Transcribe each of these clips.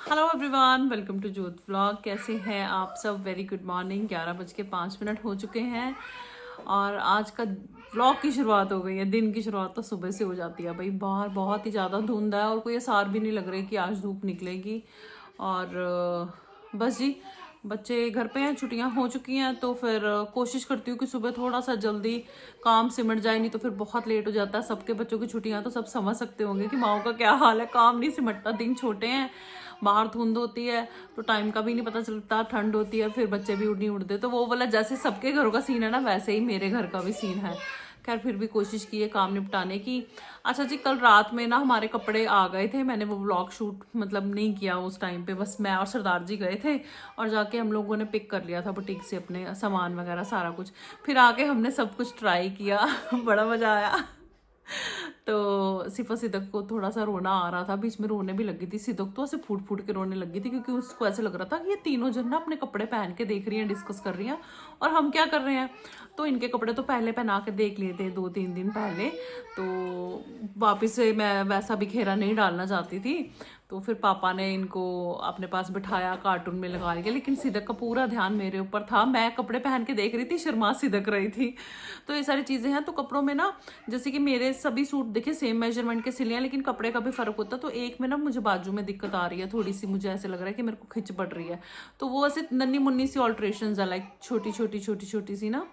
Hello everyone, welcome to जोत vlog. कैसे हैं आप सब? Very good morning. 11:05 हो चुके हैं और आज का व्लॉग की शुरुआत हो गई है। दिन की शुरुआत तो सुबह से हो जाती है भाई। बाहर बहुत ही ज़्यादा धुंध है और कोई आसार भी नहीं लग रहा है कि आज धूप निकलेगी। और बस जी, बच्चे घर पे हैं, छुट्टियां हो चुकी हैं, तो फिर कोशिश करती हूँ कि सुबह थोड़ा सा जल्दी काम सिमट जाए, नहीं तो फिर बहुत लेट हो जाता है। सबके बच्चों की छुट्टियां तो सब समझ सकते होंगे कि माओ का क्या हाल है। काम नहीं सिमटता, दिन छोटे हैं, बाहर धुंध होती है तो टाइम का भी नहीं पता चलता, ठंड होती है, फिर बच्चे भी नहीं उठते। तो वो वाला जैसे सबके घरों का सीन है ना, वैसे ही मेरे घर का भी सीन है। खैर फिर भी कोशिश की है काम निपटाने की। अच्छा जी, कल रात में ना हमारे कपड़े आ गए थे। मैंने वो व्लॉग शूट मतलब नहीं किया उस टाइम पे, बस मैं और सरदार जी गए थे और जाके हम लोगों ने पिक कर लिया था बुटीक से अपने सामान वगैरह सारा कुछ। फिर आके हमने सब कुछ ट्राई किया बड़ा मजा आया। तो सिफा सिदक को थोड़ा सा रोना आ रहा था, बीच में रोने भी लगी थी। सिदक तो ऐसे फूट फूट के रोने लगी थी क्योंकि उसको ऐसे लग रहा था कि ये तीनों जन ना अपने कपड़े पहन के देख रही हैं, डिस्कस कर रही हैं और हम क्या कर रहे हैं। तो इनके कपड़े तो पहले पहना के देख लिए थे 2-3 दिन पहले, तो वापस से मैं वैसा बिखेरा नहीं डालना चाहती थी। तो फिर पापा ने इनको अपने पास बिठाया, कार्टून में लगा के। लेकिन सिदक का पूरा ध्यान मेरे ऊपर था, मैं कपड़े पहन के देख रही थी, शर्मा सिदक रही थी। तो ये सारी चीज़ें हैं। तो कपड़ों में ना, जैसे कि मेरे सभी सूट देखिए सेम मेजरमेंट के सिले हैं, लेकिन कपड़े का भी फर्क होता है। तो एक में ना मुझे बाजू में दिक्कत आ रही है थोड़ी सी, मुझे ऐसे लग रहा है कि मेरे को खिंच पड़ रही है। तो वो ऐसे नन्ही मुन्नी सी ऑल्ट्रेशन है, लाइक छोटी छोटी सी ना।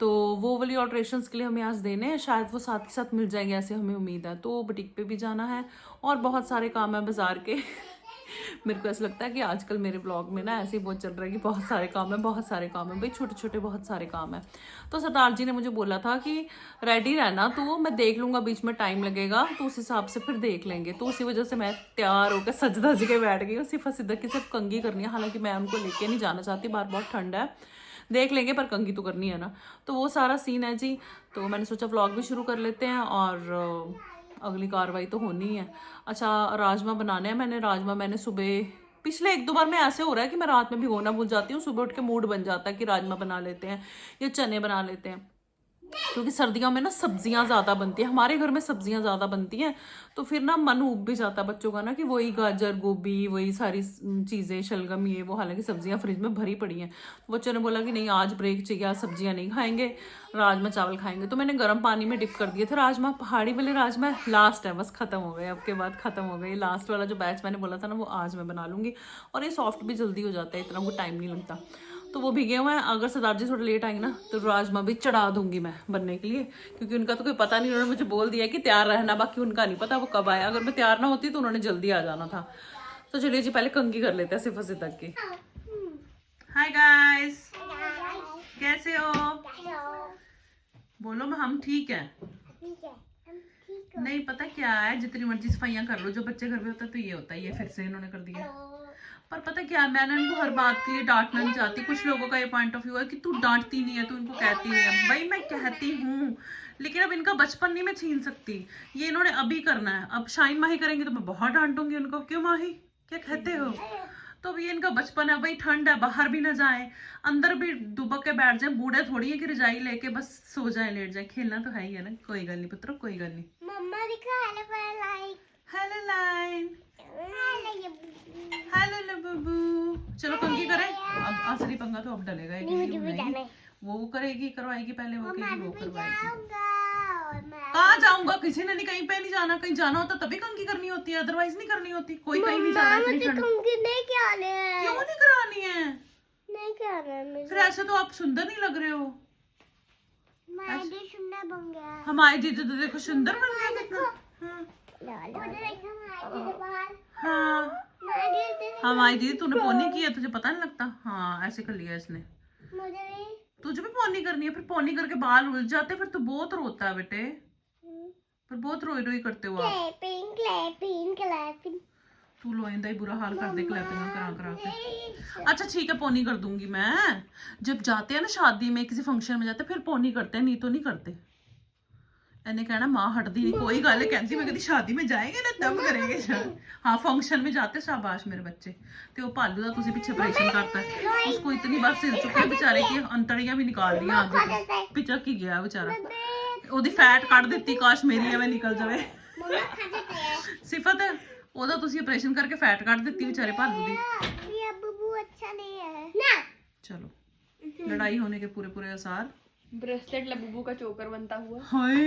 तो वो वाली ऑल्ट्रेशंस के लिए हमें आज देने हैं, शायद वो साथ ही साथ मिल जाएंगे, ऐसे हमें उम्मीद है। तो बुटीक पे भी जाना है और बहुत सारे काम है बाजार के मेरे को ऐसा लगता है कि आजकल मेरे ब्लॉग में ना ऐसे ही बहुत चल रहा है कि बहुत सारे काम है, बहुत सारे काम है भाई, छोटे छोटे बहुत सारे काम है। तो सरदार जी ने मुझे बोला था कि रेडी रहना, तो मैं देख लूंगा, बीच में टाइम लगेगा तो उस हिसाब से फिर देख लेंगे। तो उसी वजह से मैं तैयार होकर सज धज के बैठ गई हूँ। सिर्फ सिद्दत की सिर्फ कंघी करनी है, हालांकि मैं उनको लेके नहीं जाना चाहती, बाहर बहुत ठंड है, देख लेंगे, पर कंघी तो करनी है ना। तो वो सारा सीन है जी। तो मैंने सोचा व्लॉग भी शुरू कर लेते हैं और अगली कार्रवाई तो होनी है। अच्छा, राजमा बनाने हैं। मैंने सुबह पिछले 1-2 बार में ऐसे हो रहा है कि मैं रात में भिगोना भूल जाती हूँ, सुबह उठ के मूड बन जाता है कि राजमा बना लेते हैं या चने बना लेते हैं। क्योंकि सर्दियों में ना सब्जियां ज़्यादा बनती हैं, हमारे घर में सब्जियां ज़्यादा बनती हैं। तो फिर ना मन उब भी जाता है बच्चों का ना कि वही गाजर गोभी वही सारी चीज़ें, शलगम ये वो, हालांकि सब्जियां फ्रिज में भरी पड़ी हैं। बच्चों ने बोला कि नहीं आज ब्रेक चाहिए, आज सब्जियां नहीं खाएंगे, राजमा चावल खाएंगे। तो मैंने गर्म पानी में डिप कर दिए थे राजमा। पहाड़ी वाले राजमा लास्ट है, बस खत्म हो गए, अब के बाद खत्म हो गए। लास्ट वाला जो बैच मैंने बोला था ना, वो आज मैं बना लूंगी। और ये सॉफ्ट भी जल्दी हो जाता है, इतना वो टाइम नहीं लगता। तो वो भीगे हुए हैं। अगर सरदार जी थोड़ा लेट आएंगे ना तो राजमा भी चढ़ा दूंगी मैं बनने के लिए, क्योंकि उनका तो कोई पता नहीं। उन्होंने मुझे बोल दिया कि तैयार रहना, बाकी उनका नहीं पता वो कब आए। अगर मैं तैयार ना होती तो उन्होंने जल्दी आ जाना था। तो चलिए जी, पहले कंघी कर लेते हैं सिर्फ सिद्दत की। हाय गाइस, कैसे हो? बोलो मैं हम ठीक है। नहीं पता क्या है, जितनी मर्जी सफाइयां कर लो, जो बच्चे घर पे होता है तो ये होता है। ये फिर से इन्होंने कर दिया। पर पता क्या, मैंने इनको हर बात के लिए डांटना नहीं चाहती। कुछ लोगों का ये पॉइंट ऑफ व्यू है कि तू डांटती नहीं है, तू इनको कहती नहीं है। भाई मैं कहती हूँ, लेकिन अब इनका बचपन नहीं मैं छीन सकती। ये इन्होंने अभी करना है। अब शाइन माही करेंगे तो मैं बहुत डांटूंगी उनको, क्यों माही क्या कहते हो। तो अब ये इनका बचपन है भाई, ठंड है, बाहर भी ना जाए, अंदर भी दुबक के बैठ जाए। बूढ़े थोड़ी है कि रजाई लेके बस सो जाए, लेट जाए। खेलना तो है ही है ना। कोई गल नहीं पुत्रो, कोई गल नहीं। मम्मा दिखा हेलो लाइन, हेलो बब्बू। चलो कंघी करें अब। असली पंगा तो अब डलेगा। नहीं वो करेगी, करवाएगी पहले, वो करेगी, वो करवाएगी। कहाँ जाऊंगा, किसी ने नहीं, कहीं पे नहीं जाना। कहीं जाना होता तभी कंघी करनी होती है, अदरवाइज नहीं करनी होती। कोई कहीं नहीं जा रहा है। क्यों नहीं करानी है? नहीं कराना। फिर ऐसे तो आप सुंदर नहीं लग रहे हो। सुंदर बन गया। हमारी दीदी तो देखो सुंदर बन गया कितना। हाँ हमारी दीदी, तूने पोनी की है, तुझे पता नहीं लगता। हाँ ऐसे कर लिया इसने। तुझे भी पोनी करनी है, फिर पोनी करके बाल उलझ जाते, फिर तो बहुत रोता है बेटे। फिर बहुत रोई रोई करते हो आप। तू लोइंदा ही बुरा हाल कर दे क्लैपिंग करा करा के। अच्छा ठीक है, पोनी कर दूंगी मैं। जब जाते हैं ना शादी में, किसी फंक्शन में जाते फिर पोनी करते हैं, नहीं तो नहीं करते। इन्हें कहना मां हटदी नहीं, कोई गल कहती मैं कहती शादी में जाएंगे ना तब करेंगे। हाँ फंक्शन में जाते, शाबाश मेरे बच्चे। ते वो भालू का तुझे पीछे ऑपरेशन करता है, उसको इतनी बार सिर चुके बेचारे की अंतड़ियां भी निकाल दिया आगे, पिचक ही गया बेचारा। ओदी फैट कट दी, काश मेरी एवं निकल जाए। सिफत ਉਹਦਾ ਤੁਸੀਂ ਆਪਰੇਸ਼ਨ ਕਰਕੇ ਫੈਟ ਕੱਢ ਦਿੱਤੀ ਵਿਚਾਰੇ ਭਾਲੂ ਦੀ। ये बब्बू अच्छा नहीं है ना। चलो लड़ाई होने के पूरे पूरे आसार। ब्रेसलेट लबूबू का चोकर बनता हुआ। हाय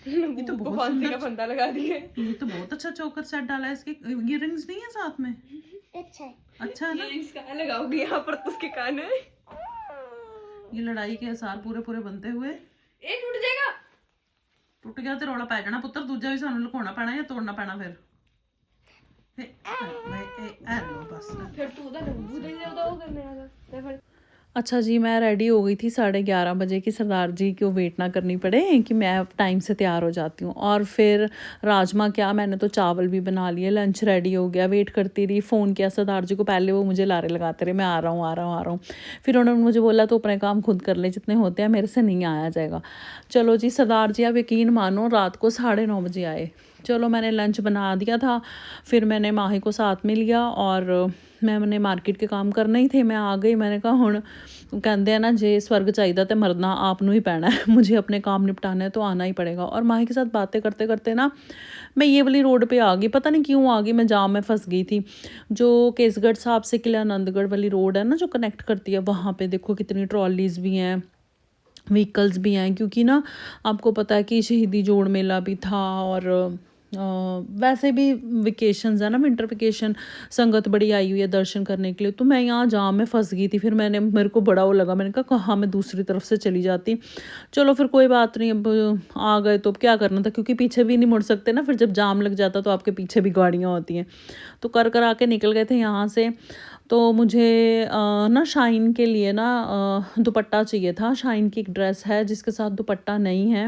ये तो बहुत फांसी का फंदा लगा दिए। ये तो बहुत अच्छा चोकर सेट डाला है। इसके इयररिंग्स नहीं है साथ में? अच्छा है। अच्छा है ना। इसका लगाओगी यहाँ पर तो उसके कान है। ये लड़ाई के आसार पूरे पूरे बनते हुए। ये टूट जाएगा। टुट गया तो रौला पै जाना पुत्र, दूजा भी सानू लुकाउणा पैना या तोड़ना पैना फिर। लो बस फिर तू उधर लबूबू दे दे उधर वो करने वाला। अच्छा जी, मैं रेडी हो गई थी 11:30 बजे कि सरदार जी को वेट ना करनी पड़े, कि मैं टाइम से तैयार हो जाती हूँ। और फिर राजमा क्या, मैंने तो चावल भी बना लिए, लंच रेडी हो गया। वेट करती रही, फ़ोन किया सरदार जी को, पहले वो मुझे लारे लगाते रहे मैं आ रहा हूँ। फिर उन्होंने मुझे बोला तो अपने काम खुद कर ले, जितने होते हैं मेरे से नहीं आया जाएगा। चलो जी, सरदार जी आप यकीन मानो रात को 9:30 बजे आए। चलो मैंने लंच बना दिया था, फिर मैंने माही को साथ में लिया और मैंने मार्केट के काम करने ही थे, मैं आ गई। मैंने कहा हुण कहते हैं ना, जे स्वर्ग चाहिए तो मरना आप ही पैना है, मुझे अपने काम निपटाने तो आना ही पड़ेगा। और माही के साथ बातें करते करते ना मैं ये वाली रोड पे आ गई, पता नहीं क्यों आ गई, मैं जाम में फंस गई थी। जो केसगढ़ साहब से किला आनंदगढ़ वाली रोड है ना, जो कनेक्ट करती है, वहाँ पे देखो कितनी ट्रॉलीज़ भी हैं, व्हीकल्स भी हैं, क्योंकि ना आपको पता है कि शहीदी जोड़ मेला भी था और वैसे भी वेकेशंस है ना, विंटर वेकेशन, संगत बड़ी आई हुई है दर्शन करने के लिए। तो मैं यहाँ जाम में फंस गई थी। फिर मेरे को बड़ा वो लगा, मैंने कहा कहाँ मैं दूसरी तरफ से चली जाती। चलो फिर कोई बात नहीं, अब आ गए तो अब क्या करना था, क्योंकि पीछे भी नहीं मुड़ सकते ना, फिर जब जाम लग जाता तो आपके पीछे भी गाड़ियाँ होती हैं। तो कर आके निकल गए थे यहाँ से। तो मुझे ना शाइन के लिए ना दुपट्टा चाहिए था। शाइन की एक ड्रेस है जिसके साथ दुपट्टा नहीं है।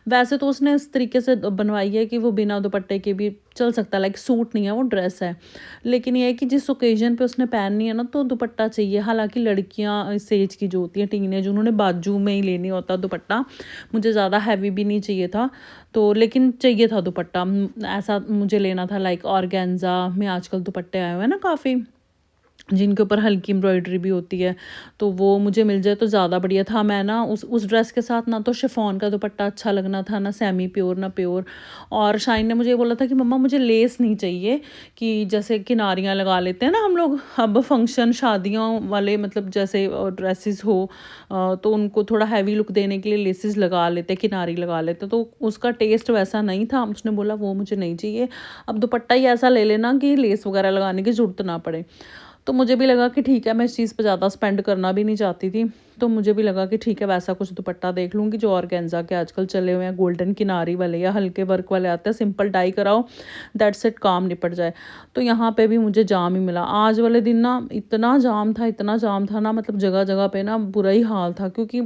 वैसे तो उसने इस तरीके से बनवाई है कि वो बिना दुपट्टे के भी चल सकता है, लाइक सूट नहीं है, वो ड्रेस है। लेकिन ये है कि जिस ओकेजन पे उसने पहननी है ना, तो दुपट्टा चाहिए। हालांकि लड़कियां इस एज की जो होती हैं, टीनेज, उन्होंने बाजू में ही लेनी होता दुपट्टा। मुझे ज़्यादा हैवी भी नहीं चाहिए था, तो लेकिन चाहिए था दुपट्टा। ऐसा मुझे लेना था, लाइक ऑर्गेन्जा में आजकल दुपट्टे आए हुए हैं ना काफ़ी, जिनके ऊपर हल्की एम्ब्रॉयडरी भी होती है, तो वो मुझे मिल जाए तो ज़्यादा बढ़िया था। मैं ना उस ड्रेस के साथ ना तो शिफॉन का दुपट्टा अच्छा लगना था, ना सेमी प्योर ना प्योर। और शाइन ने मुझे बोला था कि मम्मा मुझे लेस नहीं चाहिए, कि जैसे किनारियाँ लगा लेते हैं ना हम लोग, अब फंक्शन शादियों वाले, मतलब जैसे ड्रेसेस हो तो उनको थोड़ा हैवी लुक देने के लिए लेसेस लगा लेते, किनारी लगा लेते। तो उसका टेस्ट वैसा नहीं था, उसने बोला वो मुझे नहीं चाहिए, अब दुपट्टा ही ऐसा ले लेना कि लेस वगैरह लगाने की ज़रूरत ना पड़े। तो मुझे भी लगा कि ठीक है, मैं इस चीज़ पे ज़्यादा स्पेंड करना भी नहीं चाहती थी, तो मुझे भी लगा कि ठीक है वैसा कुछ दुपट्टा देख लूँगी जो ऑर्गेन्जा के आजकल चले हुए हैं, गोल्डन किनारी वाले या हल्के वर्क वाले आते हैं, सिंपल डाई कराओ, दैट्स इट, काम निपट जाए। तो यहाँ पे भी मुझे जाम ही मिला। आज वाले दिन ना इतना जाम था ना, मतलब जगह जगह पे ना बुरा ही हाल था, क्योंकि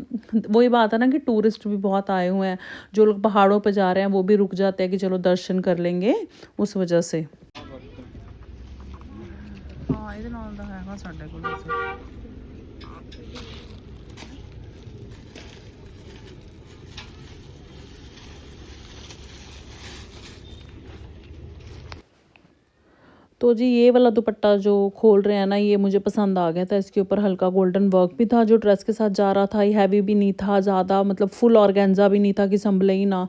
वही बात है ना कि टूरिस्ट भी बहुत आए हुए हैं, जो लोग पहाड़ों पर जा रहे हैं वो भी रुक जाते हैं कि चलो दर्शन कर लेंगे, उस वजह से। हाँ, ਇਹਦੇ ਨਾਲ ਦਾ ਹੈਗਾ ਸਾਡੇ ਕੋਲ ਵੈਸੇ। तो जी ये वाला दुपट्टा जो खोल रहे हैं ना, ये मुझे पसंद आ गया था। इसके ऊपर हल्का गोल्डन वर्क भी था जो ड्रेस के साथ जा रहा था, हैवी भी नहीं था ज़्यादा, मतलब फुल ऑर्गेन्जा भी नहीं था कि संभले ही ना।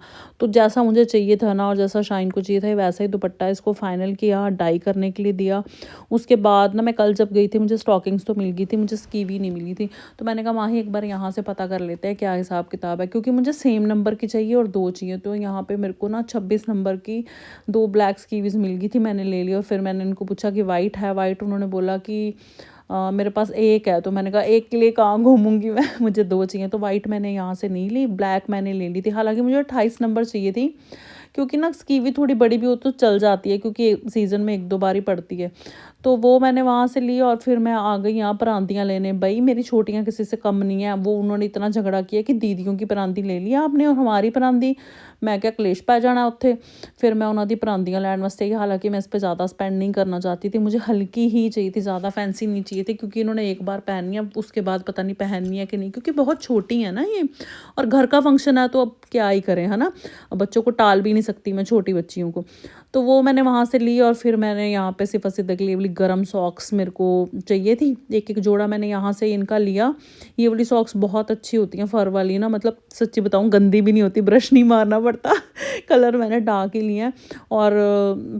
तो जैसा मुझे चाहिए था ना और जैसा शाइन को चाहिए था वैसा ही दुपट्टा इसको फाइनल किया, डाई करने के लिए दिया। उसके बाद ना मैं कल जब गई थी, मुझे स्टॉकिंग्स तो मिल गई थी, मुझे स्कीवी नहीं मिली थी। तो मैंने कहा माही एक बार यहाँ से पता कर लेते हैं क्या हिसाब किताब है, क्योंकि मुझे सेम नंबर की चाहिए और 2 चाहिए। तो यहाँ पर मेरे को ना 26 नंबर की 2 ब्लैक स्कीवीज़ मिल गई थी, मैंने ले ली। और फिर मैंने इनको पूछा कि वाइट है, वाइट उन्होंने बोला कि मेरे पास एक है। तो मैंने कहा एक के लिए कहाँ घूमूंगी मैं, मुझे 2 चाहिए। तो वाइट मैंने यहाँ से नहीं ली, ब्लैक मैंने ले ली थी। हालांकि मुझे 28 नंबर चाहिए थी, क्योंकि ना स्कीवी थोड़ी बड़ी भी हो तो चल जाती है, क्योंकि सीज़न में 1-2 बार ही पड़ती है। तो वो मैंने वहाँ से ली और फिर मैं आ गई यहाँ परांदियाँ लेने। भाई मेरी छोटियाँ किसी से कम नहीं है, वो उन्होंने इतना झगड़ा किया कि दीदियों की परांदी ले लिया आपने और हमारी परांदी, मैं क्या कलेश पै जाना उत्थे। फिर मैं उन्होंने परांदियाँ लैन वास्ते, हालांकि मैं इस पर ज़्यादा स्पेंड नहीं करना चाहती थी, मुझे हल्की ही चाहिए थी, ज़्यादा फैंसी नहीं चाहिए थी, क्योंकि इन्होंने एक बार पहननी है, उसके बाद पता नहीं पहननी है कि नहीं, क्योंकि बहुत छोटी है ना ये, और घर का फंक्शन है तो अब क्या ही करें, है ना, बच्चों को टाल भी नहीं सकती मैं, छोटी बच्चियों को। तो वो मैंने वहाँ से ली और फिर मैंने यहाँ पे सिर्फ के लिए वाली गर्म सॉक्स मेरे को चाहिए थी, एक एक जोड़ा मैंने यहाँ से इनका लिया। ये वाली सॉक्स बहुत अच्छी होती हैं, फर वाली ना, मतलब सच्ची बताऊँ गंदी भी नहीं होती, ब्रश नहीं मारना पड़ता कलर मैंने डार्क ही लिए हैं और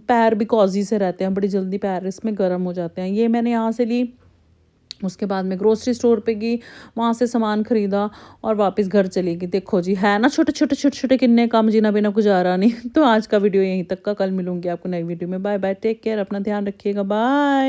पैर भी कॉजी से रहते हैं, बड़ी जल्दी पैर इसमें गर्म हो जाते हैं। ये मैंने यहाँ से ली। उसके बाद मैं ग्रोसरी स्टोर पे गई, वहाँ से सामान ख़रीदा और वापस घर चली गई। देखो जी, है ना छोटे छोटे छोटे छोटे किन्ने काम, जीना बिना गुजारा नहीं। तो आज का वीडियो यहीं तक का, कल मिलूंगी आपको नई वीडियो में। बाय बाय, टेक केयर, अपना ध्यान रखिएगा, बाय।